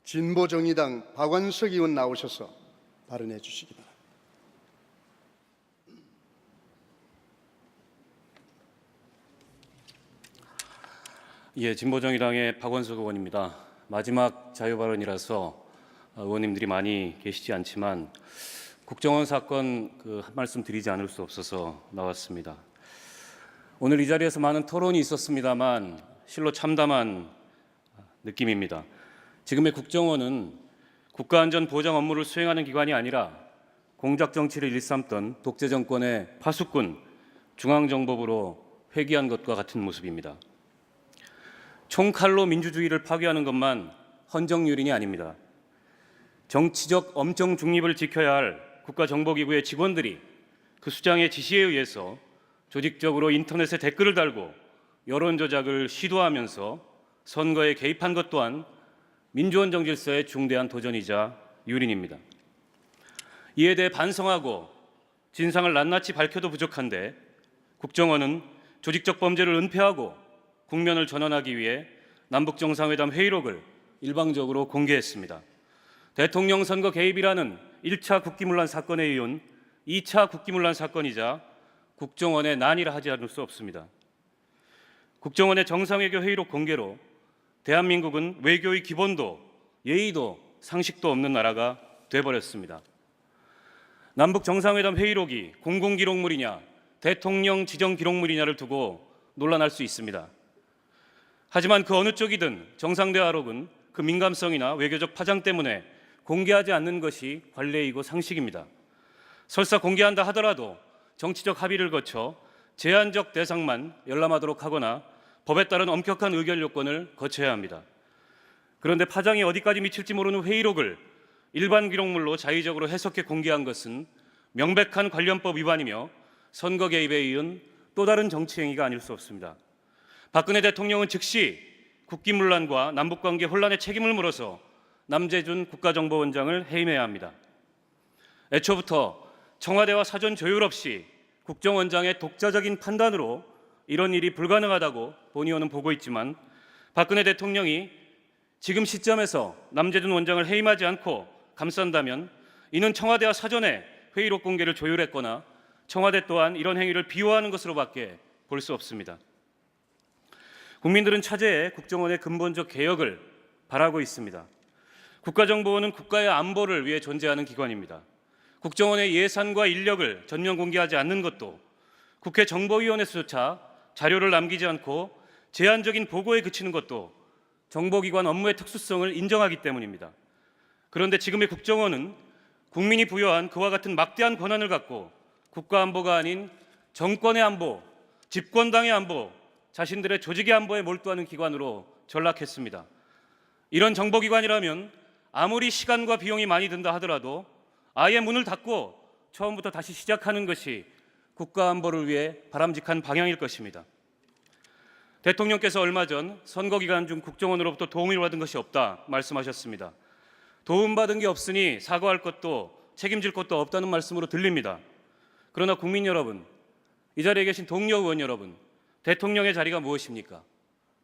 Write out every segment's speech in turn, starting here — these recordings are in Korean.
진보정의당 박완석 의원 나오셔서 발언해 주시기 바랍니다. 진보정의당의 박완석 의원입니다. 마지막 자유 발언이라서 의원님들이 많이 계시지 않지만 국정원 사건 한 말씀 드리지 않을 수 없어서 나왔습니다. 오늘 이 자리에서 많은 토론이 있었습니다만 실로 참담한 느낌입니다. 지금의 국정원은 국가안전보장 업무를 수행하는 기관이 아니라 공작 정치를 일삼던 독재 정권의 파수꾼 중앙정보부로 회귀한 것과 같은 모습입니다. 총칼로 민주주의를 파괴하는 것만 헌정유린이 아닙니다. 정치적 엄정 중립을 지켜야 할 국가정보기구의 직원들이 그 수장의 지시에 의해서 조직적으로 인터넷에 댓글을 달고 여론 조작을 시도하면서 선거에 개입한 것 또한 민주헌정 질서의 중대한 도전이자 유린입니다. 이에 대해 반성하고 진상을 낱낱이 밝혀도 부족한데 국정원은 조직적 범죄를 은폐하고 국면을 전환하기 위해 남북정상회담 회의록을 일방적으로 공개했습니다. 대통령 선거 개입이라는 1차 국기문란 사건에 이은 2차 국기문란 사건이자 국정원의 난이라 하지 않을 수 없습니다. 국정원의 정상외교 회의록 공개로 대한민국은 외교의 기본도 예의도 상식도 없는 나라가 돼버렸습니다. 남북 정상회담 회의록이 공공기록물이냐 대통령 지정 기록물이냐를 두고 논란할 수 있습니다. 하지만 그 어느 쪽이든 정상대화록은 그 민감성이나 외교적 파장 때문에 공개하지 않는 것이 관례이고 상식입니다. 설사 공개한다 하더라도 정치적 합의를 거쳐 제한적 대상만 열람하도록 하거나 법에 따른 엄격한 의결 요건을 거쳐야 합니다. 그런데 파장이 어디까지 미칠지 모르는 회의록을 일반 기록물로 자의적으로 해석해 공개한 것은 명백한 관련법 위반이며 선거 개입에 이은 또 다른 정치 행위가 아닐 수 없습니다. 박근혜 대통령은 즉시 국기문란과 남북관계 혼란의 책임을 물어서 남재준 국가정보원장을 해임해야 합니다. 애초부터 청와대와 사전 조율 없이 국정원장의 독자적인 판단으로 이런 일이 불가능하다고 본 의원은 보고 있지만 박근혜 대통령이 지금 시점에서 남재준 원장을 해임하지 않고 감싼다면 이는 청와대와 사전에 회의록 공개를 조율했거나 청와대 또한 이런 행위를 비호하는 것으로밖에 볼 수 없습니다. 국민들은 차제에 국정원의 근본적 개혁을 바라고 있습니다. 국가정보원은 국가의 안보를 위해 존재하는 기관입니다. 국정원의 예산과 인력을 전면 공개하지 않는 것도 국회 정보위원회에서조차 자료를 남기지 않고 제한적인 보고에 그치는 것도 정보기관 업무의 특수성을 인정하기 때문입니다. 그런데 지금의 국정원은 국민이 부여한 그와 같은 막대한 권한을 갖고 국가안보가 아닌 정권의 안보, 집권당의 안보, 자신들의 조직의 안보에 몰두하는 기관으로 전락했습니다. 이런 정보기관이라면 아무리 시간과 비용이 많이 든다 하더라도 아예 문을 닫고 처음부터 다시 시작하는 것이 국가안보를 위해 바람직한 방향일 것입니다. 대통령께서 얼마 전 선거 기간 중 국정원으로부터 도움을 받은 것이 없다 말씀하셨습니다. 도움받은 게 없으니 사과할 것도 책임질 것도 없다는 말씀으로 들립니다. 그러나 국민 여러분, 이 자리에 계신 동료 의원 여러분, 대통령의 자리가 무엇입니까?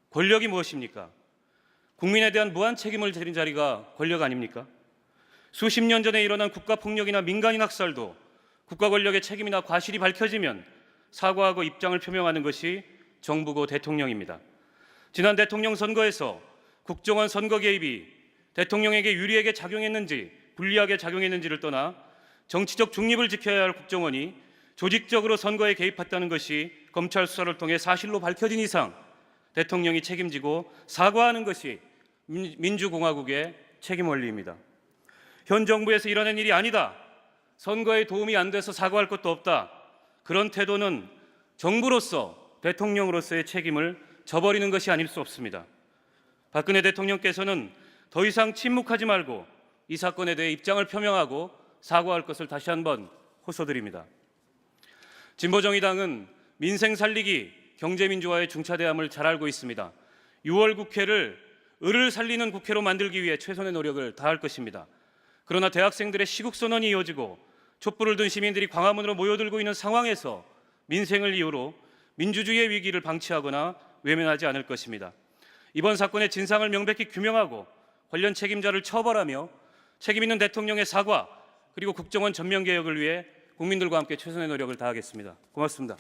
권력이 무엇입니까? 국민에 대한 무한 책임을 지닌 자리가 권력 아닙니까? 수십 년 전에 일어난 국가폭력이나 민간인 학살도 국가 권력의 책임이나 과실이 밝혀지면 사과하고 입장을 표명하는 것이 정부고 대통령입니다. 지난 대통령 선거에서 국정원 선거 개입이 대통령에게 유리하게 작용했는지 불리하게 작용했는지를 떠나 정치적 중립을 지켜야 할 국정원이 조직적으로 선거에 개입했다는 것이 검찰 수사를 통해 사실로 밝혀진 이상 대통령이 책임지고 사과하는 것이 민주공화국의 책임 원리입니다. 현 정부에서 일어난 일이 아니다, 선거에 도움이 안 돼서 사과할 것도 없다, 그런 태도는 정부로서 대통령으로서의 책임을 저버리는 것이 아닐 수 없습니다. 박근혜 대통령께서는 더 이상 침묵하지 말고 이 사건에 대해 입장을 표명하고 사과할 것을 다시 한번 호소드립니다. 진보정의당은 민생 살리기, 경제민주화의 중차대함을 잘 알고 있습니다. 6월 국회를 을을 살리는 국회로 만들기 위해 최선의 노력을 다할 것입니다. 그러나 대학생들의 시국선언이 이어지고 촛불을 든 시민들이 광화문으로 모여들고 있는 상황에서 민생을 이유로 민주주의의 위기를 방치하거나 외면하지 않을 것입니다. 이번 사건의 진상을 명백히 규명하고 관련 책임자를 처벌하며 책임 있는 대통령의 사과 그리고 국정원 전면 개혁을 위해 국민들과 함께 최선의 노력을 다하겠습니다. 고맙습니다.